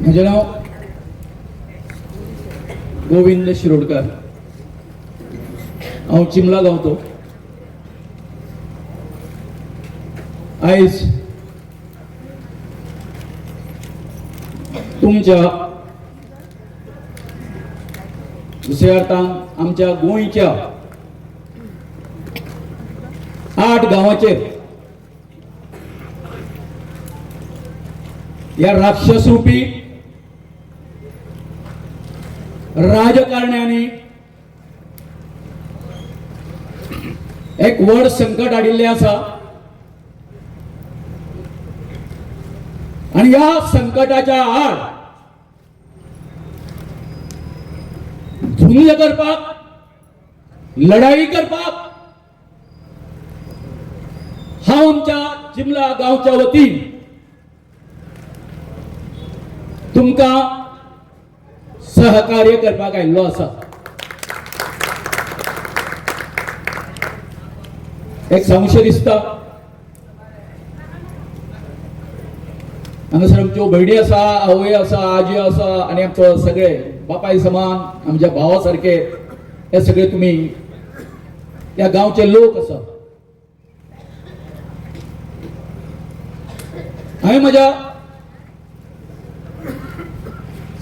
माझे नाव गोविंद शिरोडकर, हांव चिमला गावतो. आयज तुमच्या दुसऱ्यार्थान आमच्या गोंयच्या 8 गांवांचेर या राक्षस रूपी राजकारण्यांनी एक व्हड संकट हाडिल्लें आसा आणि या संकटाच्या आड झुंज करपाक, लढाई करपाक हांव आमच्या चिमला गांवच्या वतीन तुमकां सहकार्य करपाक आयिल्लो आसा. एक संशय दिसता, हांगासर आमच्यो भयणी आसा, आवय आसा, आजी आसा आनी आमचो सगळे बापाय समान, आमच्या भावा सारखे हे सगळे तुम्ही या गांवचे लोक आसा. हांवें म्हज्या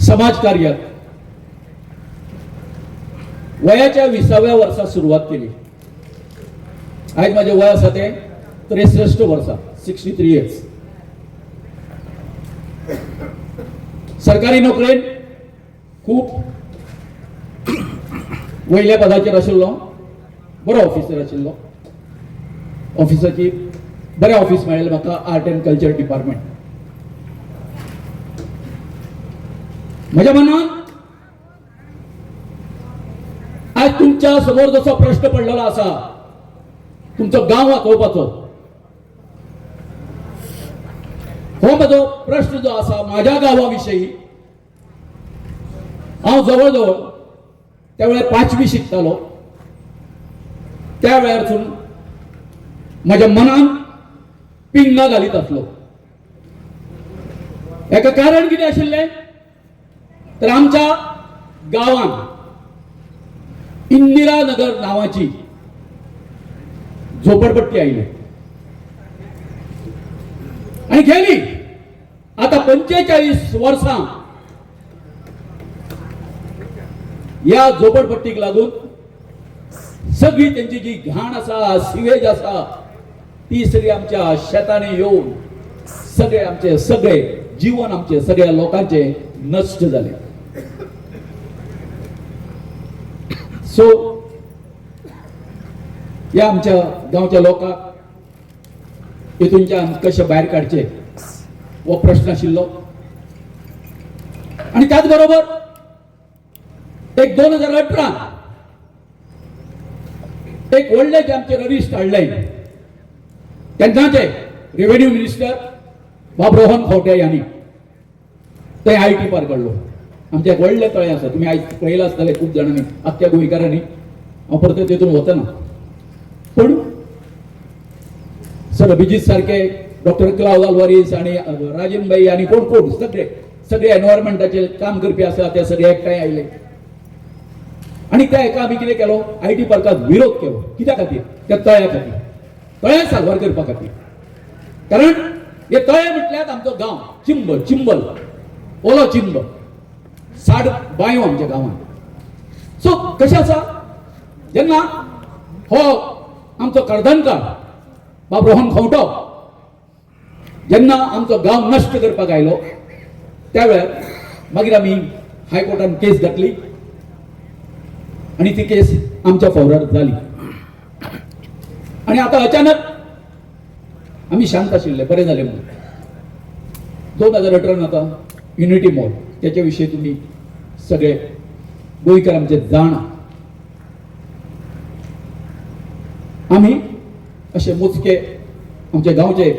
समाज कार्याक वयाच्या 20व्या वर्सा सुरुवात केली. आज माझे वय आसा ते 63 वर्सां, 63 इयर्स. सरकारी नोकरेन खूप वयल्या पदाचेर आशिल्लो, बरो ऑफिसर आशिल्लो. ऑफिसाची बरें ऑफिस मेळ्ळें म्हाका, आर्ट एंड कल्चर डिपार्टमेंट. म्हज्या मनान आज तुमच्या समोर जसो प्रश्न पडलेलो आसा, तुमचो गांव वाचोवपाचो, हो म्हजो प्रश्न जो आसा माझ्या गांवा विशयी. हांव जवळ जवळ त्या वेळार 5वी शिकतालो. त्या वेळारसून म्हज्या मनान पिंगा घालीत आसलो. हेका कारण कितें आशिल्लें तर आमच्या गांवांत इंदिरा नगर नावाची झोपडपट्टी आयली आणि गेली आता 45 वर्सां या झोपडपट्टीक लागून सगळी त्यांची जी घाण आसा, सिवेज आसा, ती सगळी आमच्या शेतांनी येऊन सगळे जीवन आमचे सगळ्या लोकांचे नष्ट झाले. सो या आमच्या गांवच्या लोकांक हितूनच्यान कशे भायर काडचे हो प्रश्न आशिल्लो. आणि त्याच बरोबर एक 2018 एक व्हडले जे आमचे रजिस्ट हाडले. तेन्नाचे रेव्हेन्यू मिनिस्टर बाब रोहन खंवटे यांनी ते IT पार काडलो. आमचे एक व्हडले तळे आसा, तुम्ही आयज पळयला आसतले खूब जाणांनी, आख्ख्या गोंयकारांनी. हांव परत तेतून वतना, पण सर अभिजीत सारखे, डॉक्टर क्लाउद आल्वारीस आणि राजन भाई आणि कोण सगळे एनवायरमेंटाचे काम करपी आसा ते सगळे एकठांय आयले. आणि त्या एका आमी कितें केलो, IT पार्काक विरोध केलो. कित्या खातीर? त्या तळ्या खातीर, तळ्या सारवार करपा खातीर. कारण हे तळे म्हटल्यार आमचो गांव चिंबल, ओलो चिंब, 60 बांयो आमच्या गांवांत. सो कशें आसा, जेन्ना हो आमचो कर्दनकार बाब रोहन खंवटो जेन्ना आमचो गांव नश्ट करपाक आयलो, त्या वेळार मागीर आमी हायकोर्टान केस घातली आणि ती केस आमच्या फेवरार जाली. आणि आता अचानक आम्ही शांत आशिल्ले, बरे झाले म्हणून. 2018 आता युनिटी मॉल, त्याच्याविषयी तुम्ही सगळे गोंयकार आमचे जाणा. आम्ही असे मोजके आमच्या गांवचे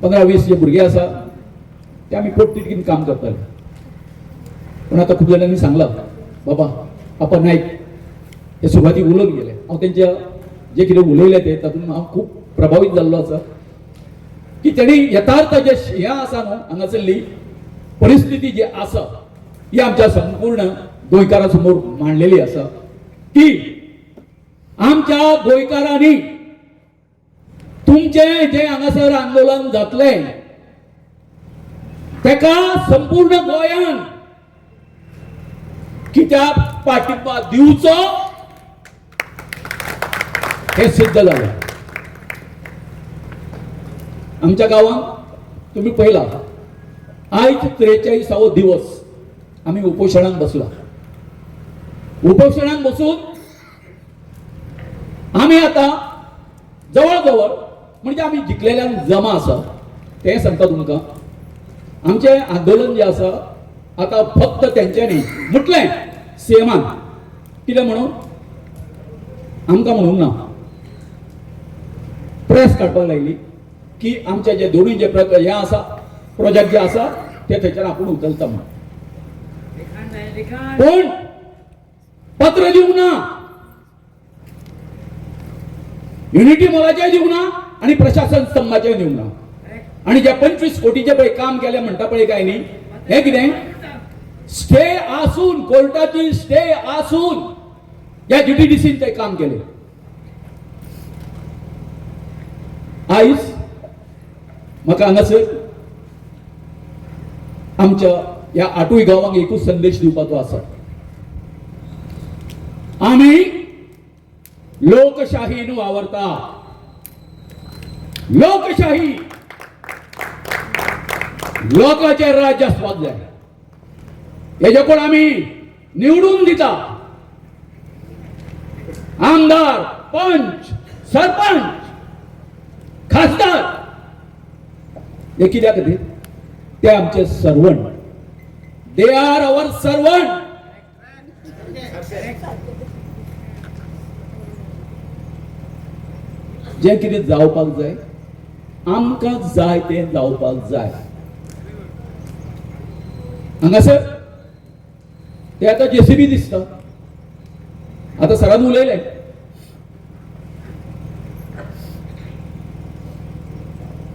15-20 जे भुरगे आसा ते आम्ही पोटतिडकीन काम करताले. पण आता खूप जणांनी सांगला, बाबा आपण नाईक हे सुरवातीक उलोवन गेले. हांव तेंच्या जे कितें उलयलें तें तातूंत हांव खूब प्रभावीत जाल्लो आसा की तेणी यथार्थ जे हें आसा न्हू हांगासरली परिस्थिती जी आसा ही आमच्या संपूर्ण गोंयकारां समोर मांडलेली आसा की आमच्या गोंयकारांनी तुमचें जें हांगासर आंदोलन जातलें तेका संपूर्ण गोंयान कित्याक पाठिंबा दिवचो हे सिद्ध जालें. आमच्या गांवांत तुम्ही पळयला आयज 43वो दिवस आम्ही उपोशणाक बसला. उपोशणाक बसून आम्ही आता जवळ जवळ म्हणजे आम्ही जिखलेल्यान जमा आसा ते सांगता तुमकां. आमचे आंदोलन जे आसा आता फक्त तेंच्यांनी म्हटलें सीएमान कितें म्हणून आमकां म्हणूंक ना, प्रेस काडपाक लायली की आमचे जे दोनूय जे हे आसा प्रोजेक्ट जे आसा ते थंयच्यान आपूण उचलता म्हणून. पूण पत्र दिवंक ना, युनिटी मॉलाचेय दिवंक ना आणि प्रशासन स्तंभाचेय दिवंक ना. आणि जे 25 कोटीचे पळय काम केले म्हणटा पळय काय न्ही हे कितें स्टे आसून कोर्टाची स्टे आसून या जीटीडीसीन ते काम केले. आयज म्हाका हांगासर आमच्या ह्या 8 गांवांक एकूच संदेश दिवपाचो आसा. आमी लोकशाहीन वावरता. लोकशाही लोकांचें राज्य आसपाक जाय. हेजे कोण आमी निवडून दिता आमदार, पंच, सरपंच, खासदार हे कित्या खातीर ते आमचे servant. They are our servant. जे कितें जावपाक जाय आमकां जाय तें जावपाक जाय. हांगासर ते आता जेसीबी दिसता. आता सरान उलयले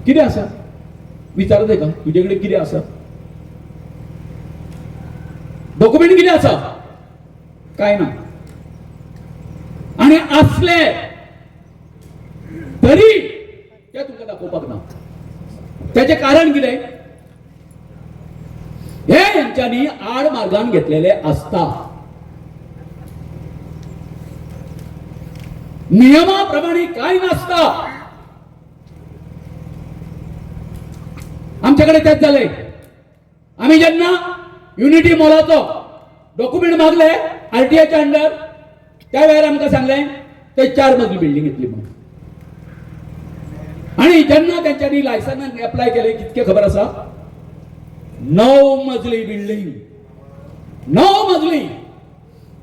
कितें आसा विचारत का तुजे कडेन कितें आसा डॉक्युमेंट कितें आसा काय ना. आणि असले तरी ते तुमकां दाखोवपाक ना. त्याचे कारण कितें हे यांच्यानी आड मार्गान घेतलेले असता. नियमाप्रमाणे काय नसता. आमच्याकडे तेच झाले. आम्ही जेन्ना युनिटी मॉलाचो डॉक्युमेंट मागले आरटीआयच्या अंडर त्या वेळार आमकां सांगलें ते 4 मजली बिल्डिंग येतली म्हणून. आणि जेन्ना त्यांच्यानी लायसन्स अप्लाय केले कितके खबर आसा 9 मजली बिल्डिंग. 9 मजली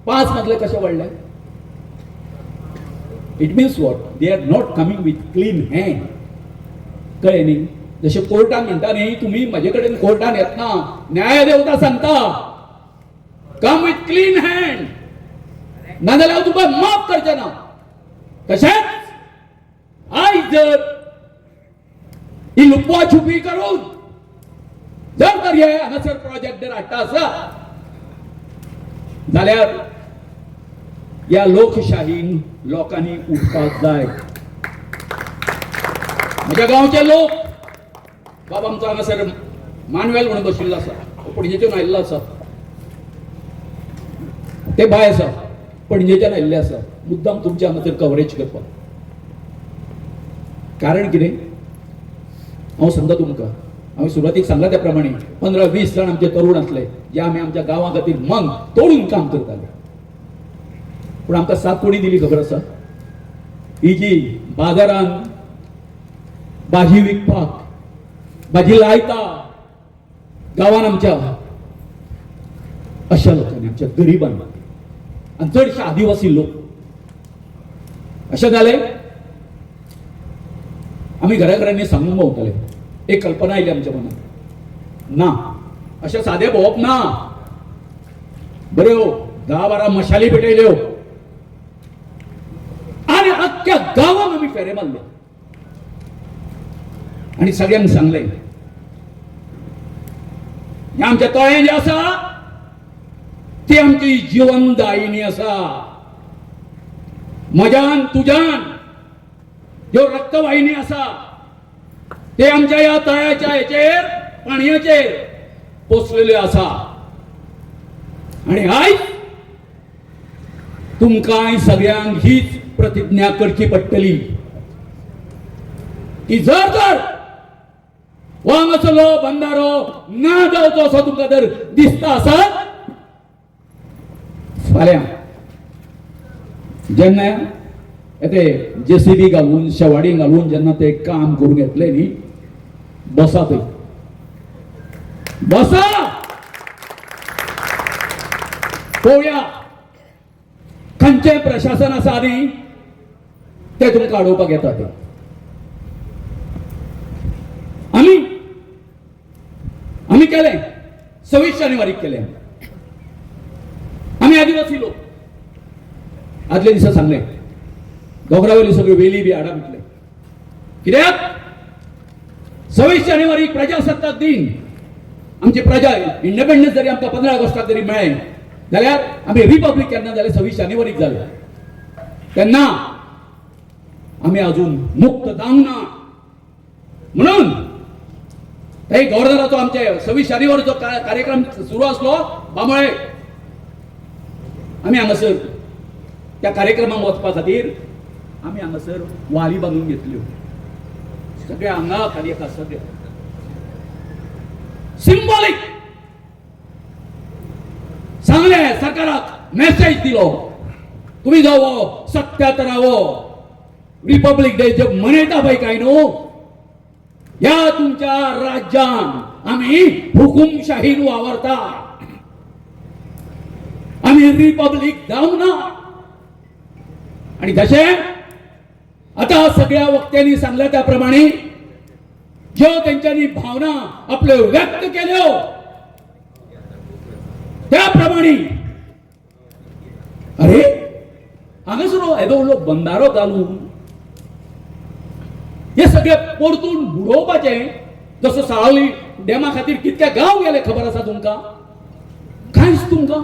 5 मजले कशे वाडले. It means what they are not coming with clean hand. कळ्ळें न्ही. जशे कोर्टान म्हणटा न्ही तुम्ही म्हजे कडेन कोर्टान येतना न्याय देवता सांगता कम विथ क्लीन हँड नाजाल्यार हांव तुका माफ करचें ना. तशेंच आयज जर ही लुपवा छुपी करून जर तर हे हांगासर प्रोजेक्ट जर हाडटा आसा जाल्यार या लोकशाहीन लोकांनी उठपाक जाय. म्हज्या गांवचे लोक बाबा आमचो हांगासर मानवेल म्हणून बशिल्लो आसा पणजेच्यान आयिल्लो आसा. ते बाय आसा पणजेच्यान आयिल्ले आसा मुद्दाम तुमचे हांगासर कवरेज करपाक. कारण कितें हांव सांगता तुमकां. हांवें सुरवातीक सांगला त्या प्रमाणे 15-20 जाण आमचे तरुण आसले जे आमी आमच्या गांवा खातीर मन तोडून काम करताले. पूण आमकां साथ कोणी दिली खबर आसा. ही जी बाजारांत भाजी विकपाक भाजी लायता गांवांत आमच्या अशा लोकांनी आमच्या गरिबांना आणि चडशे आदिवासी लोक अशें जालें. आमी घराघरांनी सांगूंक भोंवताले. एक कल्पना आयली आमच्या मनात ना अशें सादे भोंवप ना. बऱ्यो 10-12 मशाली पेटयल्यो अख्ख्या गावात आम्ही फेरे मारले आणि सगळ्यांक सांगले हे आमच्या तळ्यां जे आसा ती आमची जीवनदायिनी आसा. म्हज्यान तुज्यान ज्यो रक्तवाहिनी आसा ते आमच्या या तळ्याच्या हेचेर पाणयाचेर पोसलेल्यो आसा. आणि आयज तुमकां सगळ्यांक हीच प्रतिज्ञा करची पडटली की जर तर हो हांगासरलो बंधारो ना जावचो असो तुमकां जर दिसता आसत फाल्यां जेन्ना ते JCB घालून शेवाडी घालून जेन्ना ते काम करून घेतले न्ही बसा थंय बसा पळोवया खंयचें प्रशासन आसा न्ही ते तुमकां अडोवपाक येता ते. आम्ही केले 26 जानेवारीक केले. आम्ही आदिवासी लोक आदले दिसा सांगले दोंगरावयली सगळी वेली बी हाडा म्हटले कित्याक 26 जानेवारीक प्रजासत्ताक दिन आमची प्रजा इंडिपेंडन्स जरी आमकां 15 ऑगस्टाक जरी मेळ्ळें जाल्यार आमी रिपब्लीक केन्ना जाल्यार 26 जानेवारीक जाले. तेन्ना आमी अजून मुक्त जावंक ना म्हणून काही गव्हर्नराचो आमचे 26 जानेवारीचो कार्यक्रम सुरू असलो बांबळे आमी हांगासर त्या कार्यक्रमाक वचपा खातीर आमी हांगासर वाली बांदून घेतल्यो सगळ्या हांगा खाली एका सगळे सिंबॉलिक सांगले सरकाराक मेसेज दिलो तुम्ही जावो सत्यात रावो रिपब्लीक डे जे मनयता पळय काय न्हू या तुमच्या राज्यात आम्ही हुकुमशाहीन वावरता आम्ही रिपब्लिक जाऊ ना. आणि तसे आता सगळ्या वक्त्यांनी सांगल्या त्याप्रमाणे ज्यो त्यांच्यानी भावना आपले व्यक्त केल्यो त्याप्रमाणे अरे हांगासर येदो बंधारो घालून हे सगळे परतून बुडोवपाचे जसं साळावली डॅमा खातीर कितके गांव गेले खबर आसा तुमकां कांयच तुमकां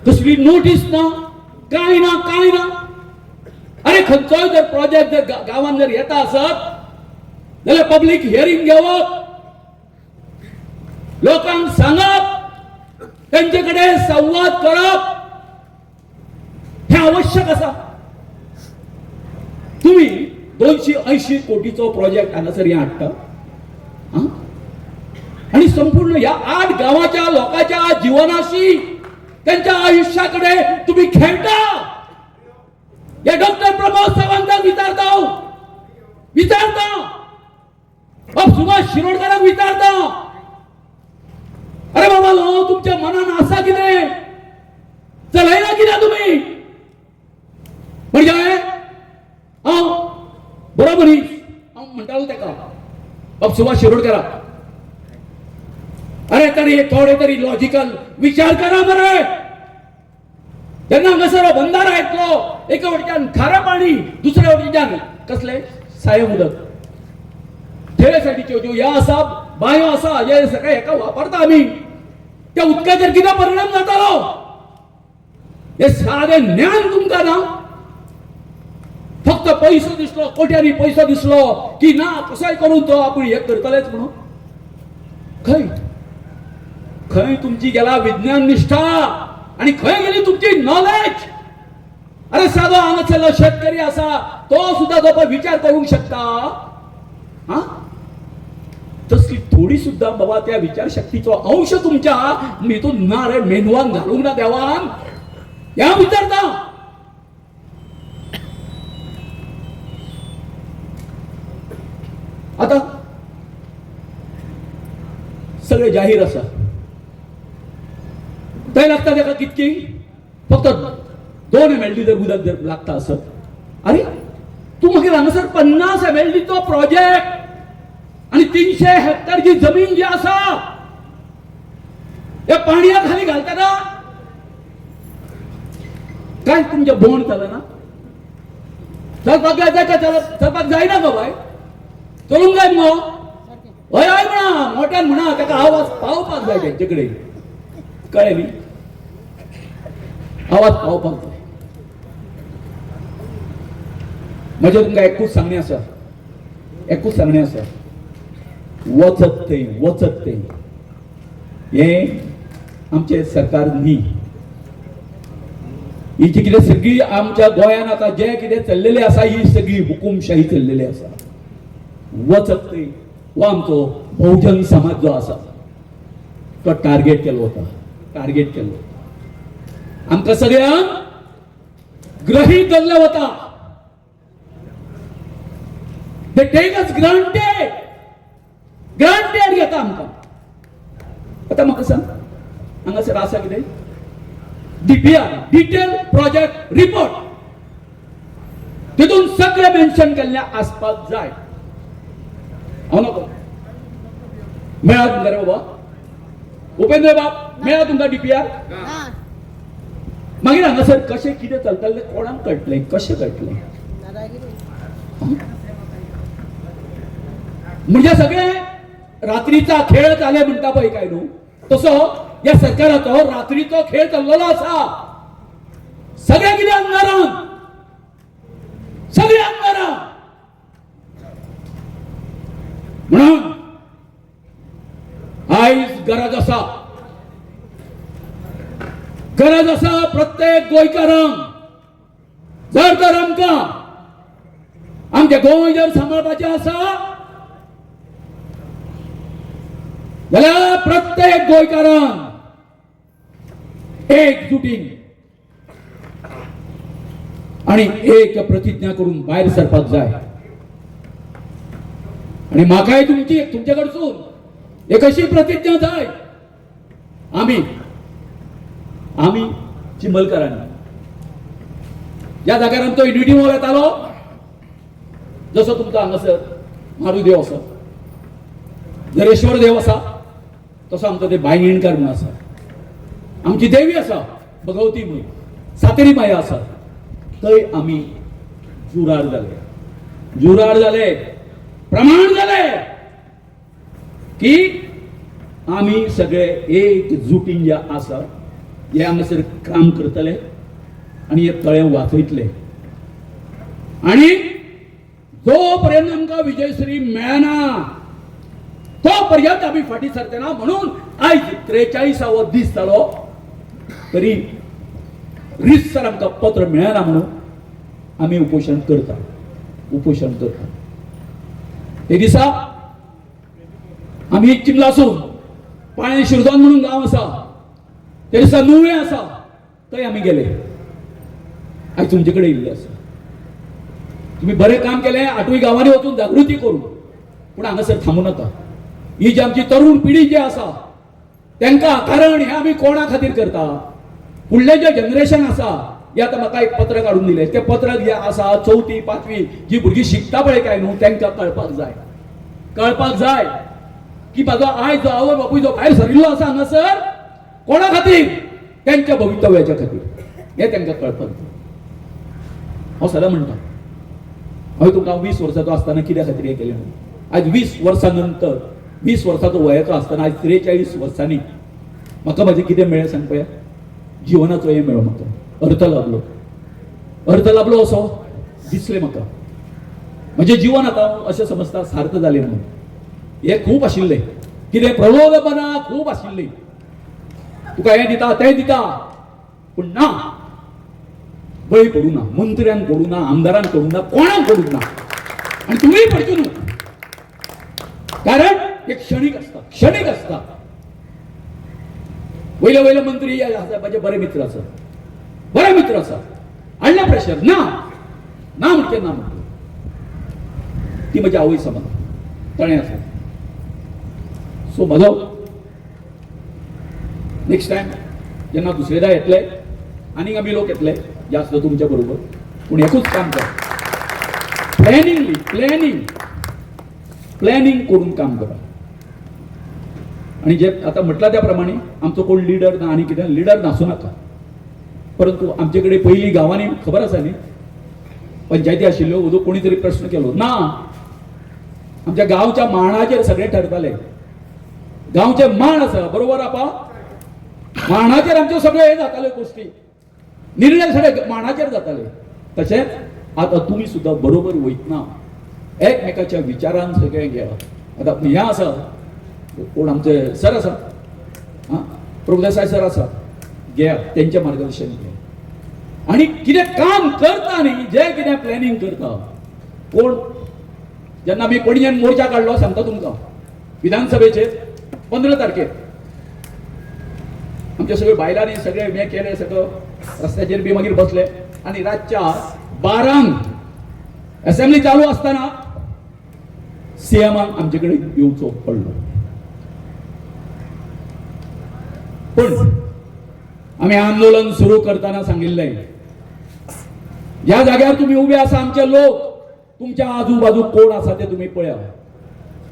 कसली नोटीस ना काय ना काय ना. अरे खंयचोय जर प्रोजेक्ट जर गांवांत जर येता आसत जाल्यार पब्लीक हियरींग घेवप लोकांक सांगप त्यांचे कडेन संवाद करप हे आवश्यक आसा. तुम्ही 280 कोटीचो प्रोजेक्ट हांगासर हाडटा आणि संपूर्ण या 8 गावाच्या लोकांच्या जीवनाशी त्यांच्या आयुष्याकडे तुम्ही खेळता. या डॉक्टर प्रमोद सावंतांक विचारता सुभाष शिरोडकरांक विचारता अरे बाबा लो तुमच्या मनान आसा कितें चलयला कितें तुम्ही म्हणजे हांव बरोबर म्हणटालो तेका सुभाष शिरोडकराक अरे तरी थोडे तरी लॉजिकल विचार करा बरे. जेन्ना हांगासर बंधारा येतलो एका वटच्यान खारें पाणी दुसऱ्या वटच्यान कसले साये उदक थेरेसाठीच्यो ज्यो ह्या आसा बांयो आसा जे सगळे हेका वापरता आमी त्या उदकाचेर कितें परिणाम जातालो हे सादें ज्ञान तुमकां ना. फक्त पैसो दिसलो कोट्यांनी पैसो दिसलो की ना कसोय करून तो आपूण हे करतलेच म्हणून खंय खंय तुमची गेला विज्ञान निष्ठा आणि खंय गेली तुमची नॉलेज. अरे साधो हांगासरलो शेतकरी आसा तो सुद्धा जो विचार करूंक शकता हा तसली थोडी सुद्धा बाबा त्या विचार शक्तीचो अंश तुमच्या हितून ना रे मेंदवान घालूंक ना देवान या विचारता. आता सगळे जाहीर आसा थंय लागता तेका कितकी फक्त 2 MLD जर उदक जर लागता आसत अरे तू मागीर हांगासर 50 MLD तो प्रोजेक्ट आणि 300 हेक्टर जी जमीन जी आसा या पाणया खाली घालतना काय तुमच्या बोंड जालं ना चलपाक जायचं का चलपाक जायना गो बाय चलूंक जाय मगो हय हय म्हणा मोठ्यान म्हणा ताका आवाज पावपाक जाय तेंचेकडे कळ्ळें न्ही आवाज पावपाक जाय म्हजें तुमकां एकूच सांगणें आसा वचत थंय हें आमचें सरकार न्ही ही जी कितें सगळी आमच्या गोंयांत आतां जें कितें चल्लेलें आसा ही सगळी हुकुमशाही चल्लेली आसा वचत थंय हो आमचो बहुजन समाज जो आसा तो टार्गेट केलो आमकां सगळ्यांक ग्रहीत धरलें वता They take us granted घेता आमकां आतां म्हाका सांग हांगासर आसा कितें DPR डिटेल प्रोजेक्ट रिपोर्ट तितून सगळें मेन्शन केल्लें आसपाक जाय हांव नको मेळा तुमकां रे बाबा उपेंद्र बाब मेळा तुमकां DPR मागीर हांगासर कशें कितें चलतलें कोणाक कळटलें कशें कळटलें म्हणजे सगळे रात्रीचा खेळ चाले म्हणटा पळय काय न्हू तसो या सरकाराचो रात्रीचो खेळ चल्लेलो आसा सगळे कितें अंगारान म्हणून आयज गरज आसा प्रत्येक गोंयकारांक जर तर आमकां आमचें गोंय जर सांबाळपाचें आसा जाल्यार प्रत्येक गोंयकारान एकजुटीन आणि एक प्रतिज्ञा करून भायर सरपाक जाय आणि म्हाकाय तुमचे कडसून एक अशी प्रतिज्ञा जाय आमी चिंबलकरांनी ज्या जाग्यार आमचो युनिटी मॉल येतालो जसो तुमचो हांगासर मारुदेव आसा नरेश्वर देव आसा तसो आमचो ते बायणीणकार म्हणून आसा आमची देवी आसा भगवती म्हणून सातेरी माया आसा थंय आमी जुरार जाले प्रमाण जाले की आमी सगळे एकजुटीन जे आसा हे हांगासर काम करतले आणि हे तळें वाचयतले आणि जो पर्यंत आमकां विजयश्री मेळना तो पर्यंत आम्ही फाटी सरतना म्हणून आयज 43वा दीस जालो तरी रितसर आमकां पत्र मेळना म्हणून आमी उपोशण करता ते दिसा आमी चिमलासून पाळणे शिरदोन म्हणून गांव आसा ते दिसा नुवें आसा थंय आमी गेले आयज तुमचे कडेन येयल्ले आसा तुम्ही बरें काम केलें 8 गांवांनी वचून जागृती करून पूण हांगासर थांबू नाका ही जी आमची तरुण पिढी जी आसा तांकां कारण हे आमी कोणा खातीर करता फुडलें जे जनरेशन आसा हे आतां म्हाका एक पत्र काडून दिलें ते पत्र जे आसा 4थी 5वी जी भुरगीं शिकता पळय काय न्हू तांकां कळपाक जाय की म्हाजो आयज जो आवय बापूय जो भायर सरिल्लो आसा हांगासर कोणा खातीर तांच्या भवितव्याच्या खातीर हे तांकां कळपाक जाय हांव सदां म्हणटा हांवें तुमकां 20 वर्साचो आसतना कित्या खातीर हें केलें म्हणून आयज 20 वर्सां नंतर 20 वर्साचो वयाचो आसतना आयज 43 वर्सांनी म्हाका म्हाजें कितें मेळ्ळें सांग पळया जिवनाचो हें मेळ्ळो म्हाका अर्थ लाभलो असो दिसलें म्हाका म्हजें जिवन आतां अशें समजता सार्थ जालें म्हणून हें खूब आशिल्लें कितें प्रलोभनां खूब आशिल्लीं तुका हें दिता तें दिता पूण ना बळी पडूं ना मंत्र्यांक पडूं ना आमदारांक पडूं ना कोणाक पडूं ना आनी तुमीय पडच्यो न्हू कारण हे क्षणिक असता वयले मंत्री माझे बरे मित्र आसा हाडला प्रेशर ना म्हणचे ना म्हणते ती म्हजी आवय समान तळें आसा सो म्हजो नेक्स्ट टायम जेन्ना दुसरेदा येतले आनीक आमी लोक येतले जास्त तुमच्या बरोबर पूण एकूच काम कर प्लॅनिंग करून काम करा आणि जे आता म्हटलं त्या प्रमाणे आमचो कोण लिडर ना आणि कितें लिडर नासूं नाका परंतु आमचे कडेन पयलीं गांवांनी खबर आसा न्ही पंचायती आशिल्ल्यो उदो कोणी तरी प्रश्न केलो ना, आमच्या गांवच्या मांडाचेर सगळे ठरताले. गांवचे मांड आसा बरोबर आपा, मांडाचेर आमच्यो सगळ्यो हे जाताल्यो गोष्टी, निर्णय सगळे मांडाचेर जाताले. तशेंच आता तुम्ही सुद्धा बरोबर वयतना एकमेकाच्या विचारान सगळे घ्या. आता हे आसा कोण आमचे सर आसा, प्रभुदेसाय सर आसा, घ्या तेंचे मार्गदर्शन घ्या. आणि कितें काम करता न्ही, जे कितें प्लॅनिंग करता कोण, जेन्ना आमी पणजेन मोर्चा काडलो सांगता तुमकां विधानसभेचेर 15 तारखेर आमचे सगळे बायलांनी सगळे हे केले, सगळं रस्त्याचेर बी मागीर बसले. आणि रातच्या 12 असेंब्ली चालू असताना सीएमाक आमचे कडेन येवचो पडलो. पण आम्ही आंदोलन सुरू करताना सांगितलंय, ज्या जाग्यावर तुम्ही उभे आसा आमचे लोक, तुमच्या आजूबाजू कोण आसा ते तुम्ही पळया.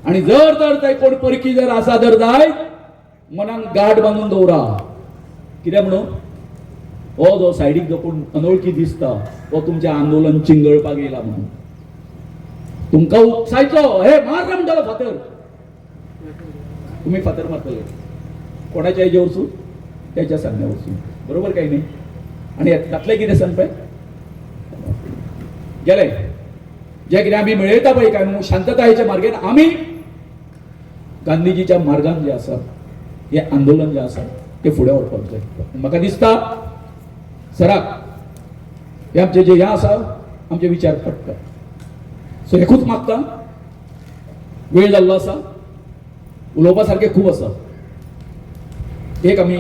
आणि जर तर ते कोण परकी जर आसा जर जाय मनान गाठ बांधून दवरा. कितें म्हणून हो जो सायडीक जो कोण अनवळखी दिसता हो तुमचे आंदोलन चिंगळपाक येयला म्हणून तुमकां उपसायचो, हे मार रे म्हणटालो फातर, तुम्ही फातर मारतले कोणाच्या हेजे वरसून, त्याच्या सांगण्या वरसून, बरोबर काही नाही. आणि तातले कितें सांगपय गेले, जे कितें आमी मेळयता पळय काय न्हू शांततायेच्या मार्गेन, आमी गांधीजीच्या मार्गान जे आसा हे आंदोलन जे आसा ते फुडें व्हरपाक जाय. म्हाका दिसता सराक हे आमचे जे हे आसा आमचे विचार पडटा. सो एकूच मागता, वेळ जाल्लो आसा, उलोवपा सारकें खूब आसा. एक आमी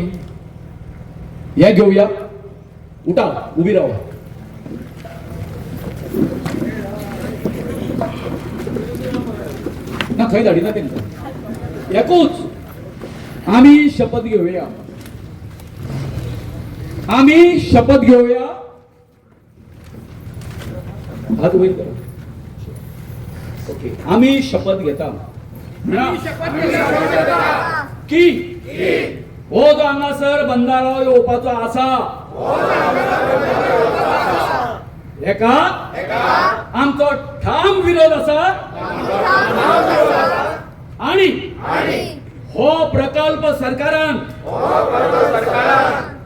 हे घेवया, उठा उबी रावा. ना खंय धाडिना तेंकां, एकूच आमी शपथ घेवया, आमी शपथ घेवया. हात वयर करा. ओके, आमी शपथ घेता की हो जो हांगासर बंधारो येवपाचो आसा हेका आमचो ठाम विरोध आसा. आणि हो प्रकल्प सरकारान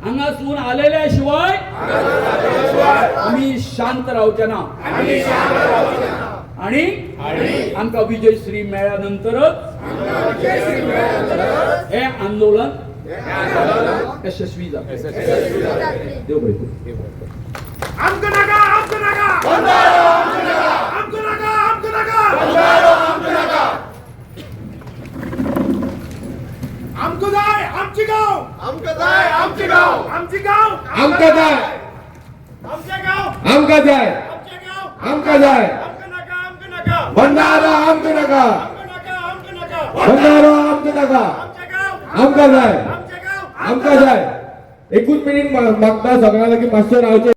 हांगासून आलेल्या शिवाय आम्ही शांत रावचे ना. आणि आमकां विजयश्री मेळ्ळ्यानंतरच हे आंदोलन यशस्वी जातलें. देव बरें करूं. आमकां नाका, आमकां नाका, आमकां नाका, आमकां नाका, आमकां जाय आमची गांव, आमकां जाय आमची गांव, आमची गांव आमकां जाय, आमचे गांव आमकां जाय, आमचे गांव आमकां जाय. आमकां नाका, आमकां नाका, बंधारो आमकां नाका, आमकां नाका, आमकां नाका, बंधारो आमकां नाका, आमचे गांव आमकां जाय, आमचे गांव आमकां जाय. एकूच मिनीट मागता सगळ्या लागीं मातशें रावचें.